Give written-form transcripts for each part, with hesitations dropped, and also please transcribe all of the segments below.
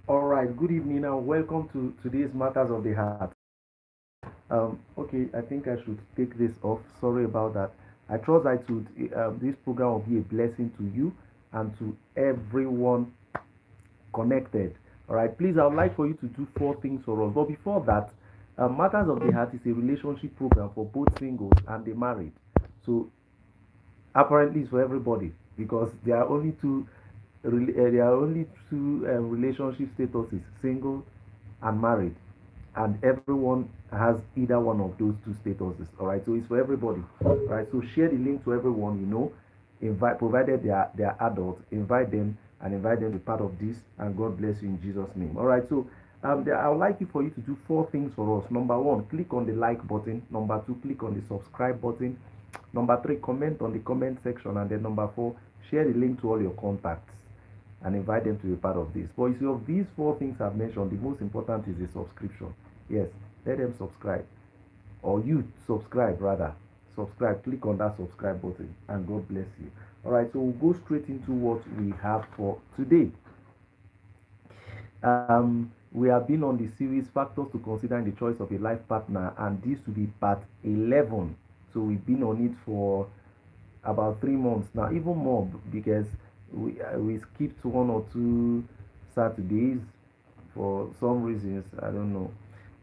All right, good evening and welcome to today's Matters of the Heart. Okay, I think I should take this off. Sorry about that. I trust that this program will be a blessing to you and to everyone connected. All right, please, I would like for you to do four things for us. But before that, Matters of the Heart is a relationship program for both singles and the married. So apparently, it's for everybody because there are only two relationship statuses: single and married, and everyone has either one of those two statuses. All right, so it's for everybody. All right, so share the link to everyone you know. Invite, provided they are adults, invite them and invite them to be part of this. And God bless you in Jesus' name. All right, so I would like you for you to do four things for us. Number one, click on the like button. Number two, click on the subscribe button. Number three, comment on the comment section. And then number four, share the link to all your contacts and invite them to be part of this. But you see, of these four things I've mentioned, the most important is the subscription. Yes, let them subscribe. Or you subscribe rather. Subscribe. Click on that subscribe button and God bless you. Alright, so we'll go straight into what we have for today. We have been on the series Factors to Consider in the Choice of a Life Partner, and this will be part 11. So we've been on it for about 3 months now, even more because we skipped one or two Saturdays for some reasons I don't know,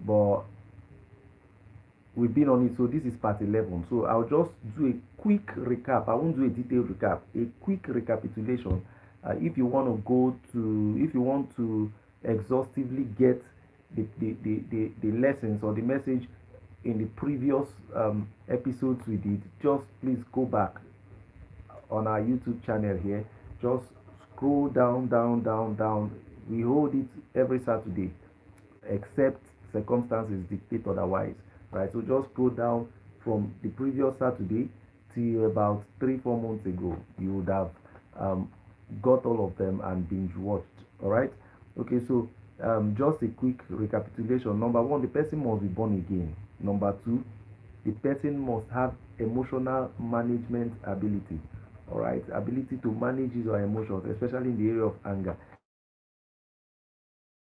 but we've been on it. So this is part 11. So I'll just do a quick recap. I won't do a detailed recap. A quick recapitulation. If you want to exhaustively get the lessons or the message in the previous episodes we did, just please go back on our YouTube channel here. Just scroll down, down, down, down. We hold it every Saturday, except circumstances dictate otherwise. Right? So just scroll down from the previous Saturday till about 3-4 months ago. You would have um, got all of them and binge watched. All right. Okay. So just a quick recapitulation. Number one, the person must be born again. Number two, the person must have emotional management ability. All right, ability to manage his or emotions, especially in the area of anger. Number three, the person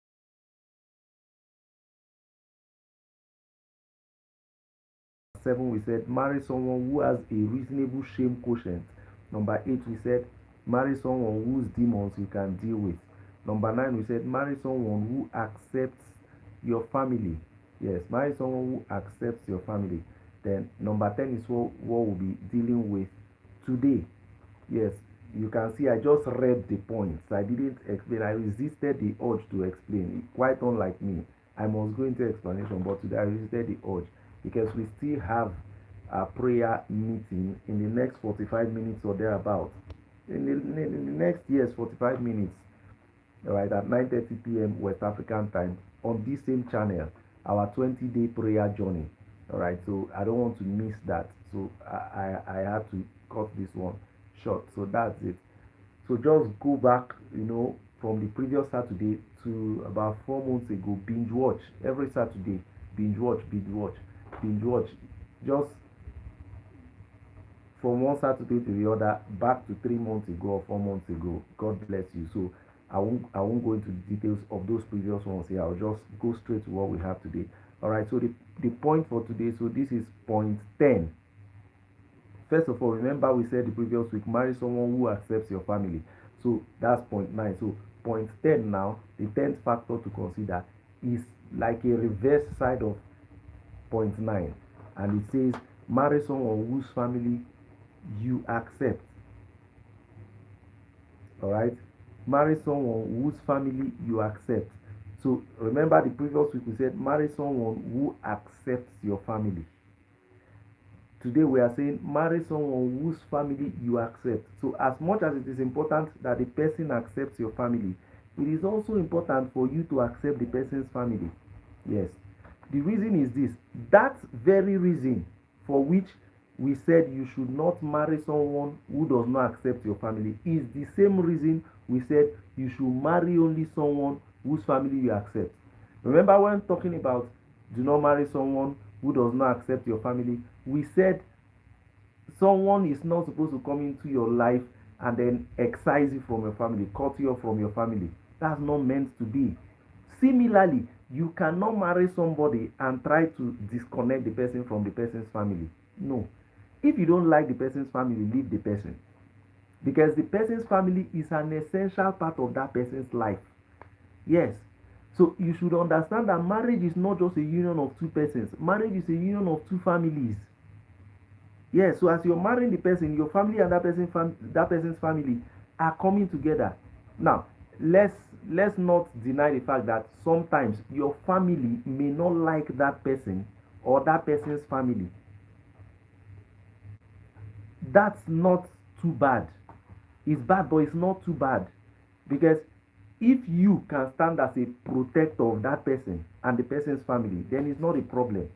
must have emotional management ability to Number seven, we said marry someone who has a reasonable shame quotient. Number eight, we said marry someone whose demons you can deal with. Number nine, we said marry someone who accepts your family. Yes, marry someone who accepts your family. Then number 10 is what we'll be dealing with today. Yes, you can see I just read the points. I didn't explain. I resisted the urge to explain. Quite unlike me, I must go into explanation, but today I resisted the urge because we still have a prayer meeting in the next 45 minutes or thereabout. In the next year's 45 minutes, all right, at 9:30 p.m. West African time on this same channel, our 20-day prayer journey. All right, so I don't want to miss that. So I had to cut this one short. So that's it. So just go back, from the previous Saturday to about 4 months ago. Binge watch every Saturday. Binge watch, binge watch, binge watch. Just from one Saturday to the other, back to 3 months ago or 4 months ago. God bless you. So I won't go into the details of those previous ones here. I'll just go straight to what we have today. All right. So the point for today. So this is point 10. First of all, remember we said the previous week, marry someone who accepts your family. So that's point 9. So point 10 now, the 10th factor to consider is like a reverse side of point 9. And it says marry someone whose family you accept. All right, marry someone whose family you accept. So remember the previous week we said marry someone who accepts your family. Today we are saying marry someone whose family you accept. So as much as it is important that the person accepts your family, it is also important for you to accept the person's family. Yes, the reason is this: that very reason for which we said you should not marry someone who does not accept your family is the same reason we said you should marry only someone whose family you accept. Remember when talking about do not marry someone who does not accept your family. We said someone is not supposed to come into your life and then excise you from your family, cut you off from your family. That's not meant to be. Similarly, you cannot marry somebody and try to disconnect the person from the person's family. No. If you don't like the person's family, leave the person. Because the person's family is an essential part of that person's life. Yes. So you should understand that marriage is not just a union of two persons. Marriage is a union of two families. Yes, so as you're marrying the person, your family and that person's family are coming together. Now, let's let's not deny the fact that sometimes your family may not like that person or that person's family. That's not too bad. It's bad, but it's not too bad. Because if you can stand as a protector of that person and the person's family, then it's not a problem.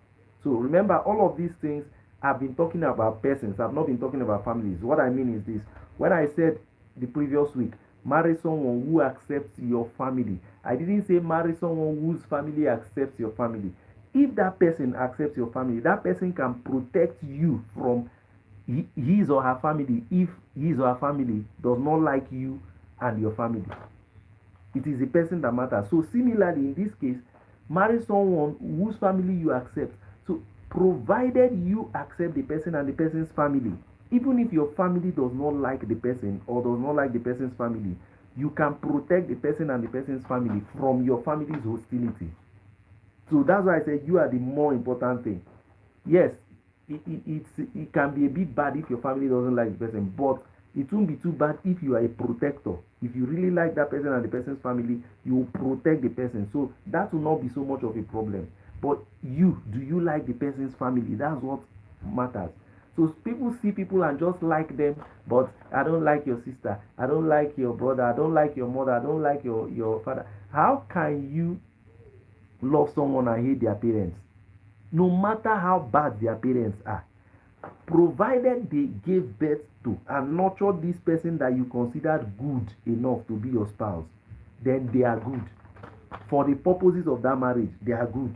So remember, all of these things I've been talking about persons, I've not been talking about families. What I mean is this: when I said the previous week, marry someone who accepts your family, I didn't say marry someone whose family accepts your family. If that person accepts your family, that person can protect you from his or her family if his or her family does not like you and your family. It is the person that matters. So similarly, in this case, marry someone whose family you accept. So provided you accept the person and the person's family, even if your family does not like the person or does not like the person's family, you can protect the person and the person's family from your family's hostility. So that's why I said you are the more important thing. Yes, it can be a bit bad if your family doesn't like the person, but it won't be too bad if you are a protector. If you really like that person and the person's family, you will protect the person. So that will not be so much of a problem. But do you like the person's family? That's what matters. So people see people and just like them, but I don't like your sister, I don't like your brother, I don't like your mother, I don't like your father. How can you love someone and hate their parents? No matter how bad their parents are, provided they gave birth to and nurtured this person that you considered good enough to be your spouse, then they are good. For the purposes of that marriage, they are good.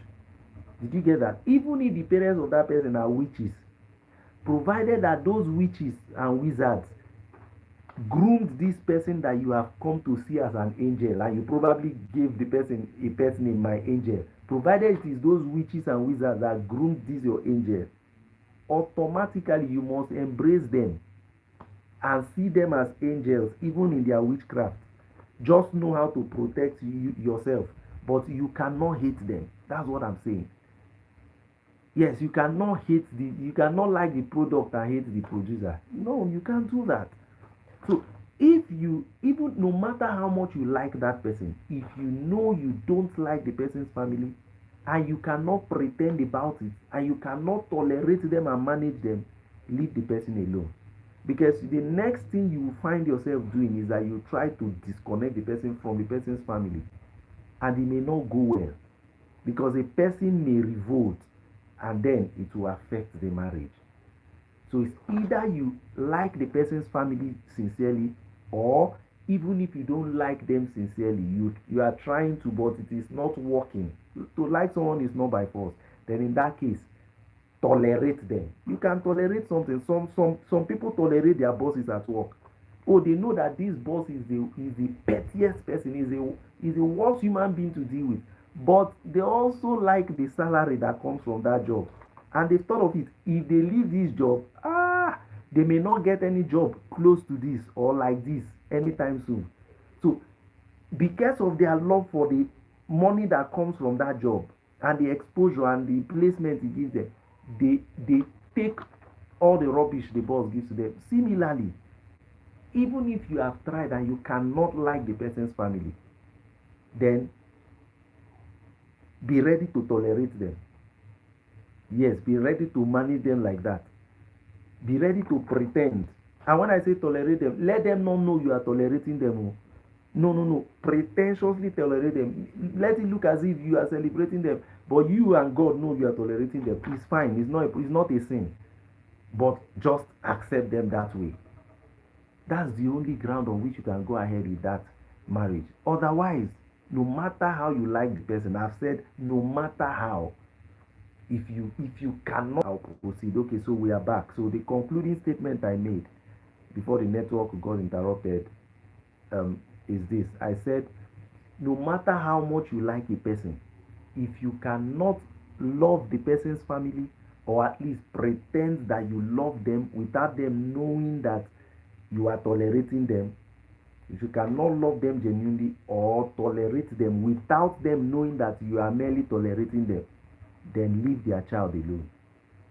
Did you get that? Even if the parents of that person are witches, provided that those witches and wizards groomed this person that you have come to see as an angel, and you probably gave the person a pet name, my angel, provided it is those witches and wizards that groomed this your angel, automatically you must embrace them and see them as angels even in their witchcraft. Just know how to protect yourself, but you cannot hate them. That's what I'm saying. Yes, you cannot like the product and hate the producer. No, you can't do that. So if you, even no matter how much you like that person, if you know you don't like the person's family and you cannot pretend about it and you cannot tolerate them and manage them, leave the person alone. Because the next thing you will find yourself doing is that you try to disconnect the person from the person's family, and it may not go well, because a person may revolt and then it will affect the marriage. So it's either you like the person's family sincerely, or even if you don't like them sincerely, you are trying to, but it is not working. To like someone is not by force. Then in that case, tolerate them. You can tolerate something. Some people tolerate their bosses at work. Oh, they know that this boss is the pettiest person, is the worst human being to deal with. But they also like the salary that comes from that job. And they've thought of it. If they leave this job, they may not get any job close to this or like this anytime soon. So because of their love for the money that comes from that job and the exposure and the placement it gives them, they take all the rubbish the boss gives to them. Similarly, even if you have tried and you cannot like the person's family, then be ready to tolerate them. Yes, be ready to manage them like that. Be ready to pretend. And when I say tolerate them, let them not know you are tolerating them. No, no, no. Pretentiously tolerate them. Let it look as if you are celebrating them, but you and God know you are tolerating them. It's fine. It's not a sin. But just accept them that way. That's the only ground on which you can go ahead with that marriage. Otherwise, no matter how you like the person, I've said no matter how, If you cannot, I'll proceed. Okay, so we are back. So the concluding statement I made before the network got interrupted um, is this. I said, no matter how much you like a person, if you cannot love the person's family, or at least pretend that you love them without them knowing that you are tolerating them, if you cannot love them genuinely or tolerate them without them knowing that you are merely tolerating them, then leave their child alone,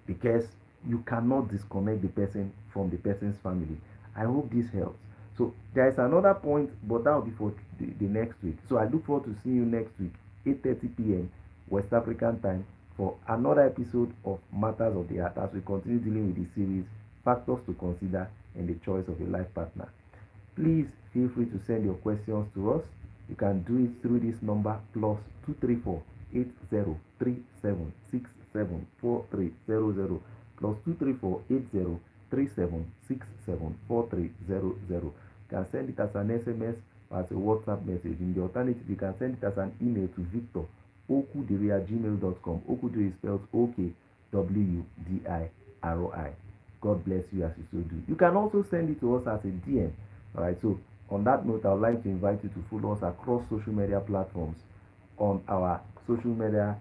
because you cannot disconnect the person from the person's family. I hope this helps. So there is another point, but that will be for the next week. So I look forward to seeing you next week, 8:30 p.m. West African time, for another episode of Matters of the Heart, as we continue dealing with the series Factors to Consider in the Choice of a Life Partner. Please feel free to send your questions to us. You can do it through this number, plus 234 8037674300, plus 234 8037674300. You can send it as an SMS or as a WhatsApp message. In the alternative, you can send it as an email to Victor Okwudiri@gmail.com. Okwudiri is spelled Okwudiri. God bless you as you so do. You can also send it to us as a DM. Alright, so on that note, I would like to invite you to follow us across social media platforms on our social media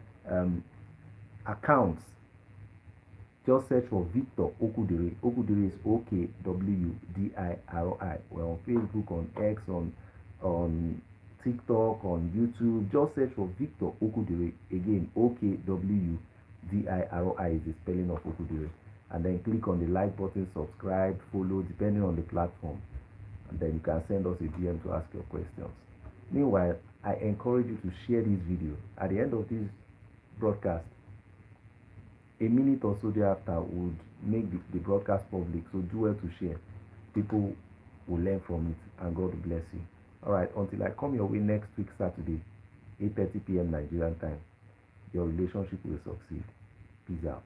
accounts. Just search for Victor Okwudiri. Okwudiri is Okwudiri. We're on Facebook, on X, on TikTok, on YouTube. Just search for Victor Okwudiri. Again, Okwudiri is the spelling of Okwudiri. And then click on the like button, subscribe, follow, depending on the platform. And then you can send us a DM to ask your questions. Meanwhile, I encourage you to share this video. At the end of this broadcast, a minute or so thereafter would make the broadcast public. So do well to share. People will learn from it, and God bless you. Alright, until I come your way next week, Saturday, 8:30 p.m. Nigerian time, your relationship will succeed. Peace out.